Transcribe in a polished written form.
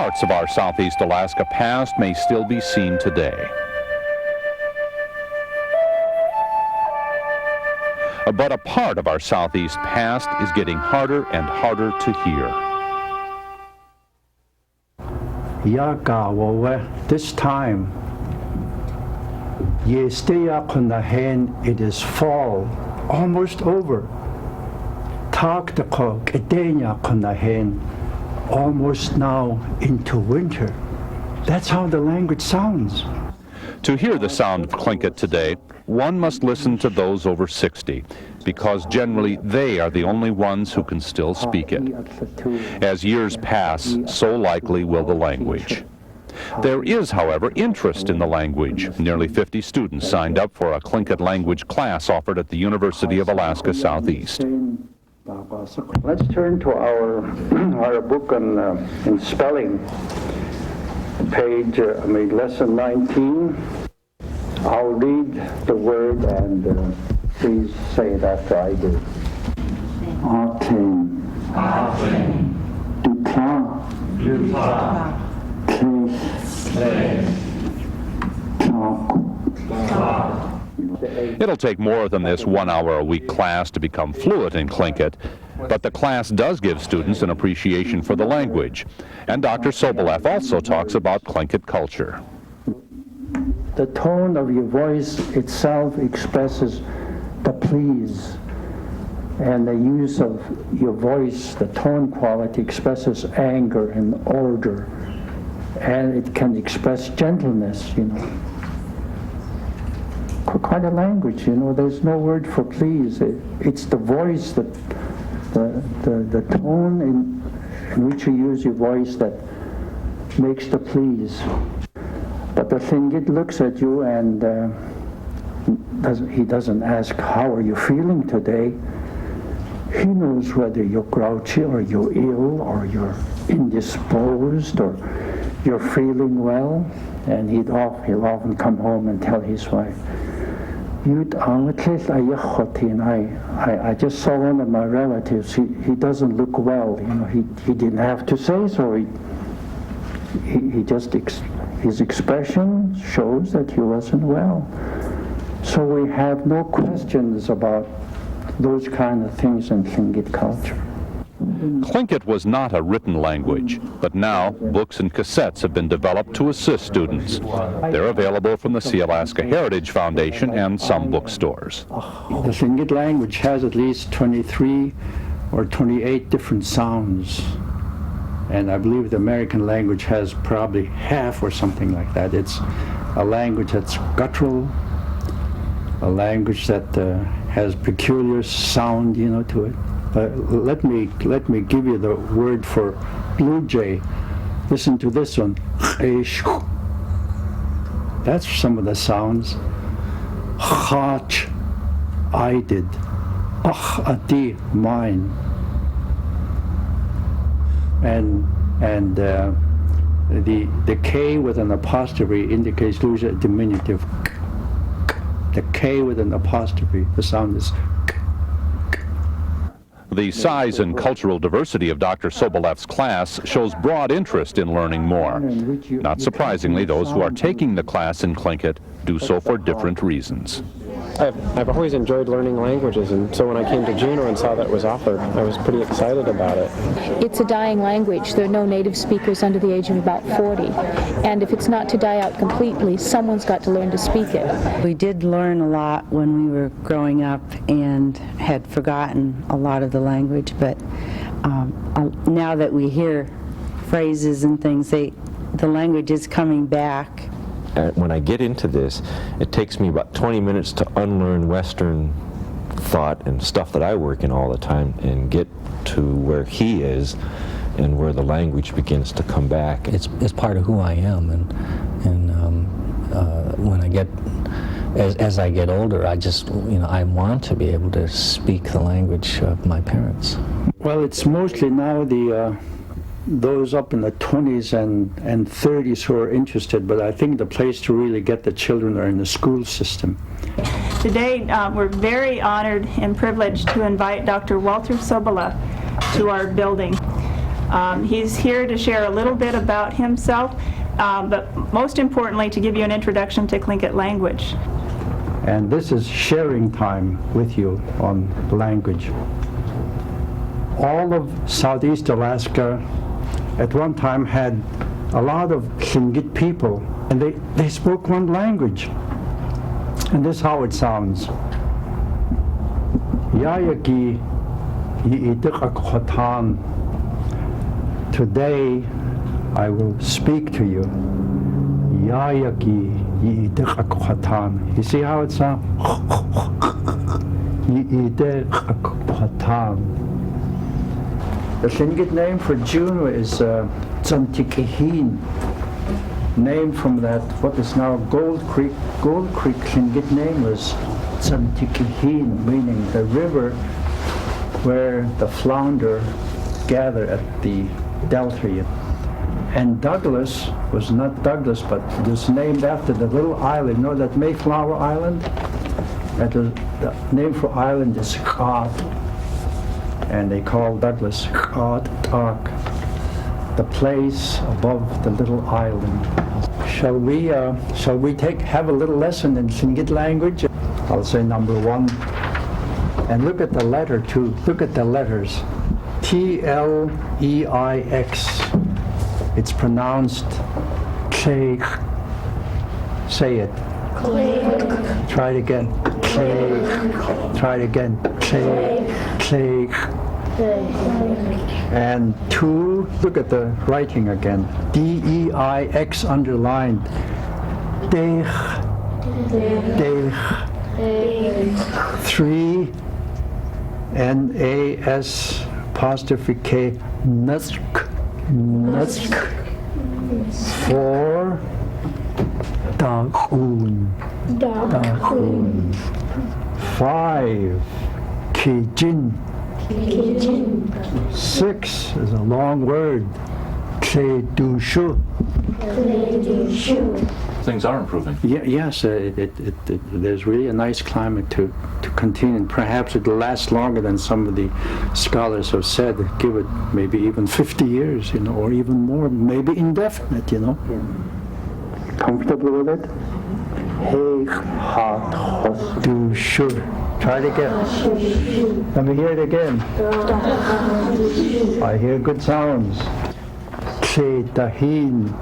Parts of our Southeast Alaska past may still be seen today. But a part of our Southeast past is getting harder and harder to hear. This time, ye stay up on the hand, it is fall, almost over. Tak the cock, edenya on the hand, almost now into winter. That's how the language sounds. To hear the sound of Tlingit today, one must listen to those over 60, because generally they are the only ones who can still speak it. As years pass, so likely will the language. There is, however, interest in the language. Nearly 50 students signed up for a Tlingit language class offered at the University of Alaska Southeast. Let's turn to our book on in spelling. Page, lesson 19. I'll read the word and please say it after I do. Aten. Dupa. It'll take more than this 1 hour a week class to become fluent in Tlingit, but the class does give students an appreciation for the language. And Dr. Sobolev also talks about Tlingit culture. The tone of your voice itself expresses the please, and the use of your voice, the tone quality, expresses anger and order, and it can express gentleness, Quite a language, there's no word for please. It's the voice, the tone in which you use your voice that makes the please. But the Tlingit looks at you and he doesn't ask, how are you feeling today? He knows whether you're grouchy or you're ill or you're indisposed or you're feeling well. And he'll often come home and tell his wife, I just saw one of my relatives. He doesn't look well. He didn't have to say so. He just his expression shows that he wasn't well. So we have no questions about those kind of things in Tlingit culture. Tlingit was not a written language, but now books and cassettes have been developed to assist students. They're available from the Sea Alaska Heritage Foundation and some bookstores. The Tlingit language has at least 23 or 28 different sounds. And I believe the American language has probably half or something like that. It's a language that's guttural, a language that has peculiar sound, to it. Let me give you the word for blue jay. Listen to this one. That's some of the sounds. Chach, I did. Ach, ati, mine. And the K with an apostrophe indicates usually a diminutive. The K with an apostrophe, the sound is. The size and cultural diversity of Dr. Sobolev's class shows broad interest in learning more. Not surprisingly, those who are taking the class in Tlingit do so for different reasons. I've always enjoyed learning languages, and so when I came to Juneau and saw that was offered, I was pretty excited about it. It's a dying language. There are no native speakers under the age of about 40. And if it's not to die out completely, someone's got to learn to speak it. We did learn a lot when we were growing up and had forgotten a lot of the language, but now that we hear phrases and things, the language is coming back. When I get into this, it takes me about 20 minutes to unlearn Western thought and stuff that I work in all the time and get to where he is and where the language begins to come back. It's part of who I am, and when I get, as I get older, I just, I want to be able to speak the language of my parents. Well, it's mostly now those up in the 20s and 30s who are interested, but I think the place to really get the children are in the school system. Today, we're very honored and privileged to invite Dr. Walter Sobolev to our building. He's here to share a little bit about himself, but most importantly to give you an introduction to Tlingit language. And this is sharing time with you on language. All of Southeast Alaska at one time had a lot of Tlingit people, and they spoke one language. And this is how it sounds. Yayaki yi'itik. Today I will speak to you. Yayaki yi'itik. You see how it sounds? Yi'itik. The Tlingit name for June is Tsantikihin, named from that what is now Gold Creek. Gold Creek Tlingit name was Tsantikihin, meaning the river where the flounder gather at the delta. And Douglas was not Douglas, but it was named after the little island. You know that Mayflower Island? The name for island is Khat. And they call Douglas Khat Tak, the place above the little island. Shall we have a little lesson in Tlingit language? I'll say number 1. And look at the letter too. Look at the letters. T-L-E-I-X. It's pronounced Tleik. Say it. Tleik. Try it again. Tleik. Try it again. Tleik. Tleik. And 2, look at the writing again. D-E-I-X underlined. Deich. Deich. 3, N-A-S apostrophe K, Nusk. Nusk. 4, Dakhun. Dakhun. 5, Kijin. 6 is a long word. Kledushu. Things are improving. Yes, there's really a nice climate to continue, and perhaps it'll last longer than some of the scholars have said. Give it maybe even 50 years, or even more, maybe indefinite, Comfortable with it? Hey, hot, do sure. Try it again. Let me hear it again. I hear good sounds. Dahin.